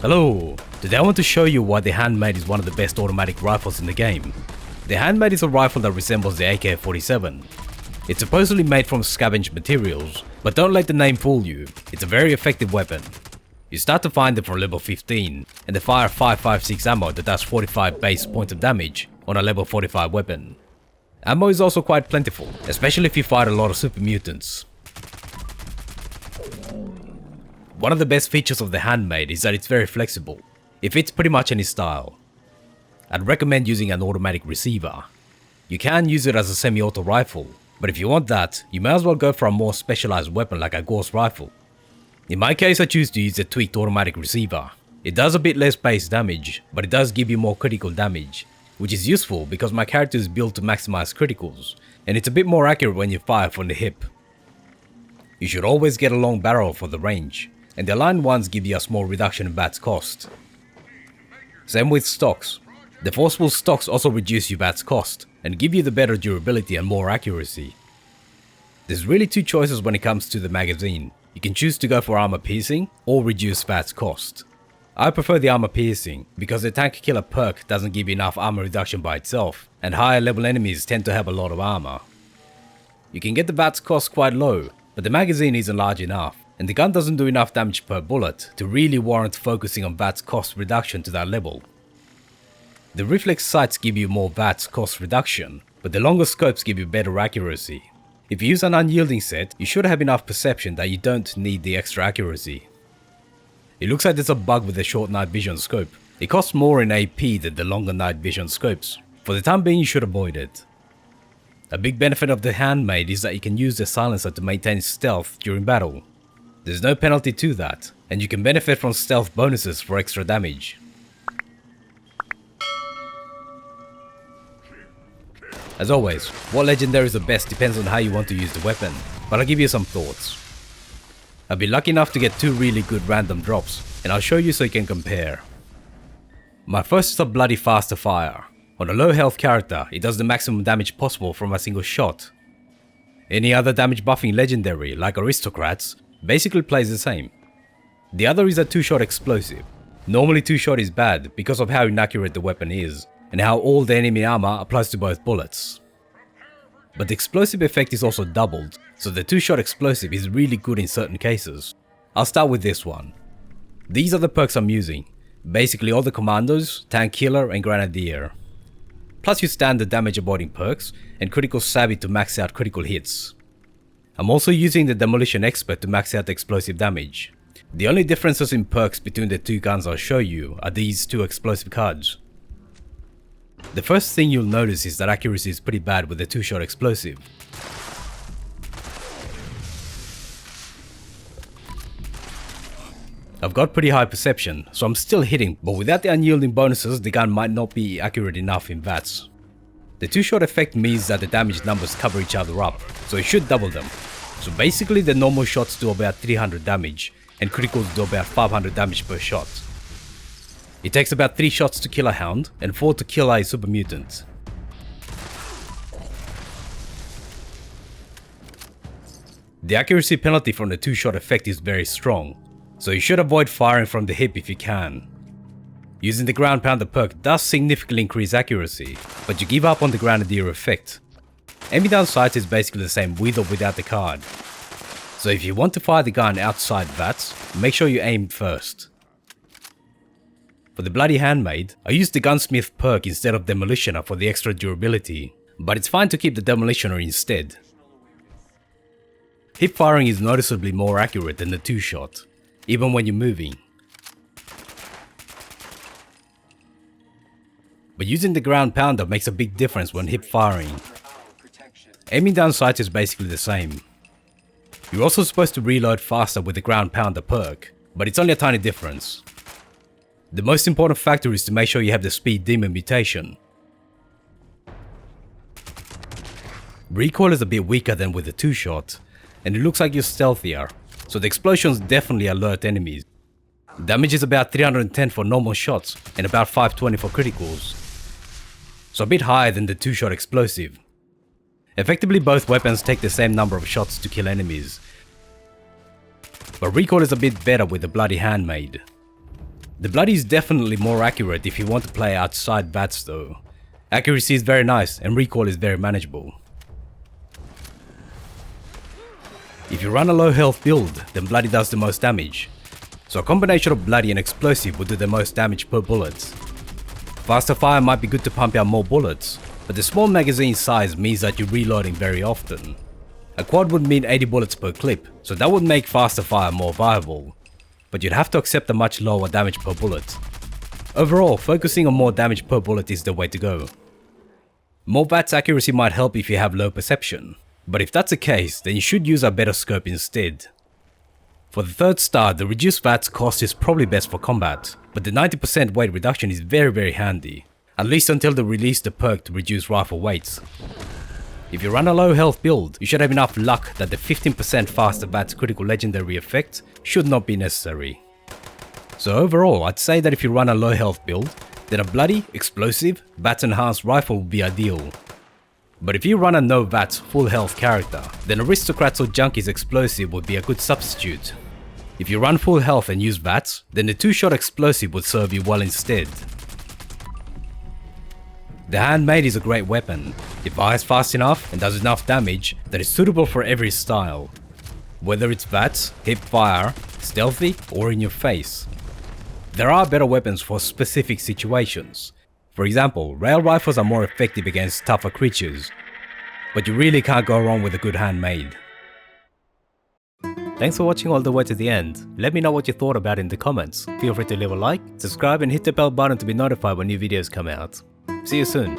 Hello, today I want to show you why the Handmade is one of the best automatic rifles in the game. The Handmade is a rifle that resembles the AK-47. It's supposedly made from scavenged materials, but don't let the name fool you, it's a very effective weapon. You start to find them from level 15, and they fire 5.56 ammo that does 45 base points of damage on a level 45 weapon. Ammo is also quite plentiful, especially if you fight a lot of super mutants. One of the best features of the Handmade is that it's very flexible. It fits pretty much any style. I'd recommend using an automatic receiver. You can use it as a semi-auto rifle, but if you want that, you may as well go for a more specialized weapon like a gauss rifle. In my case, I choose to use a tweaked automatic receiver. It does a bit less base damage, but it does give you more critical damage, which is useful because my character is built to maximize criticals, and it's a bit more accurate when you fire from the hip. You should always get a long barrel for the range, and the aligned ones give you a small reduction in VATS cost. Same with stocks. The forcible stocks also reduce your VATS cost, and give you the better durability and more accuracy. There's really two choices when it comes to the magazine. You can choose to go for armor piercing or reduce VATS cost. I prefer the armor piercing because the tank killer perk doesn't give you enough armor reduction by itself, and higher level enemies tend to have a lot of armor. You can get the VATS cost quite low, but the magazine isn't large enough, and the gun doesn't do enough damage per bullet to really warrant focusing on VATS cost reduction to that level. The reflex sights give you more VATS cost reduction, but the longer scopes give you better accuracy. If you use an unyielding set, you should have enough perception that you don't need the extra accuracy. It looks like there's a bug with the short night vision scope. It costs more in AP than the longer night vision scopes. For the time being, you should avoid it. A big benefit of the Handmade is that you can use the silencer to maintain stealth during battle. There's no penalty to that, and you can benefit from stealth bonuses for extra damage. As always, what legendaries are best depends on how you want to use the weapon, but I'll give you some thoughts. I've been lucky enough to get 2 really good random drops, and I'll show you so you can compare. My first is a bloody faster fire. On a low health character, it does the maximum damage possible from a single shot. Any other damage buffing legendary, like aristocrats, basically plays the same. The other is a 2-shot explosive. Normally 2-shot is bad because of how inaccurate the weapon is, and how all the enemy armor applies to both bullets. But the explosive effect is also doubled, so the 2-shot explosive is really good in certain cases. I'll start with this one. These are the perks I'm using, basically all the commandos, tank killer and grenadier. Plus your standard damage avoiding perks and critical savvy to max out critical hits. I'm also using the demolition expert to max out the explosive damage. The only differences in perks between the 2 guns I'll show you are these 2 explosive cards. The first thing you'll notice is that accuracy is pretty bad with the 2-shot explosive. I've got pretty high perception, so I'm still hitting, but without the unyielding bonuses the gun might not be accurate enough in VATS. The 2-shot effect means that the damage numbers cover each other up, so it should double them. So basically the normal shots do about 300 damage, and criticals do about 500 damage per shot. It takes about 3 shots to kill a hound, and 4 to kill a super mutant. The accuracy penalty from the 2-shot effect is very strong, so you should avoid firing from the hip if you can. Using the ground pounder perk does significantly increase accuracy, but you give up on the grenadier effect. Aiming down sights is basically the same with or without the card. So if you want to fire the gun outside VATS, make sure you aim first. For the bloody Handmade, I used the gunsmith perk instead of demolitioner for the extra durability, but it's fine to keep the demolitioner instead. Hip firing is noticeably more accurate than the 2-shot, even when you're moving. But using the ground pounder makes a big difference when hip firing. Aiming down sights is basically the same. You're also supposed to reload faster with the ground pounder perk, but it's only a tiny difference. The most important factor is to make sure you have the speed demon mutation. Recoil is a bit weaker than with the 2-shot, and it looks like you're stealthier, so the explosions definitely alert enemies. Damage is about 310 for normal shots and about 520 for criticals, so a bit higher than the 2-shot explosive. Effectively both weapons take the same number of shots to kill enemies, but recoil is a bit better with the bloody Handmade. The Bloody is definitely more accurate if you want to play outside VATS though. Accuracy is very nice and recoil is very manageable. If you run a low health build, then Bloody does the most damage. So a combination of Bloody and Explosive will do the most damage per bullet. Faster fire might be good to pump out more bullets, but the small magazine size means that you're reloading very often. A quad would mean 80 bullets per clip, so that would make faster fire more viable. But you'd have to accept a much lower damage per bullet. Overall, focusing on more damage per bullet is the way to go. More VATS accuracy might help if you have low perception, but if that's the case, then you should use a better scope instead. For the third star, the reduced VATS cost is probably best for combat, but the 90% weight reduction is very handy, at least until they release the perk to reduce rifle weights. If you run a low health build, you should have enough luck that the 15% faster VATS critical legendary effect should not be necessary. So overall, I'd say that if you run a low health build, then a Bloody, Explosive, VATS enhanced rifle would be ideal. But if you run a no VATS full health character, then Aristocrats or Junkies Explosive would be a good substitute. If you run full health and use VATS, then the 2-shot Explosive would serve you well instead. The Handmade is a great weapon. It fires fast enough and does enough damage that is suitable for every style. Whether it's VATS, hip fire, stealthy or in your face. There are better weapons for specific situations. For example, rail rifles are more effective against tougher creatures. But you really can't go wrong with a good Handmade. Thanks for watching all the way to the end. Let me know what you thought about it in the comments. Feel free to leave a like, subscribe and hit the bell button to be notified when new videos come out. See you soon.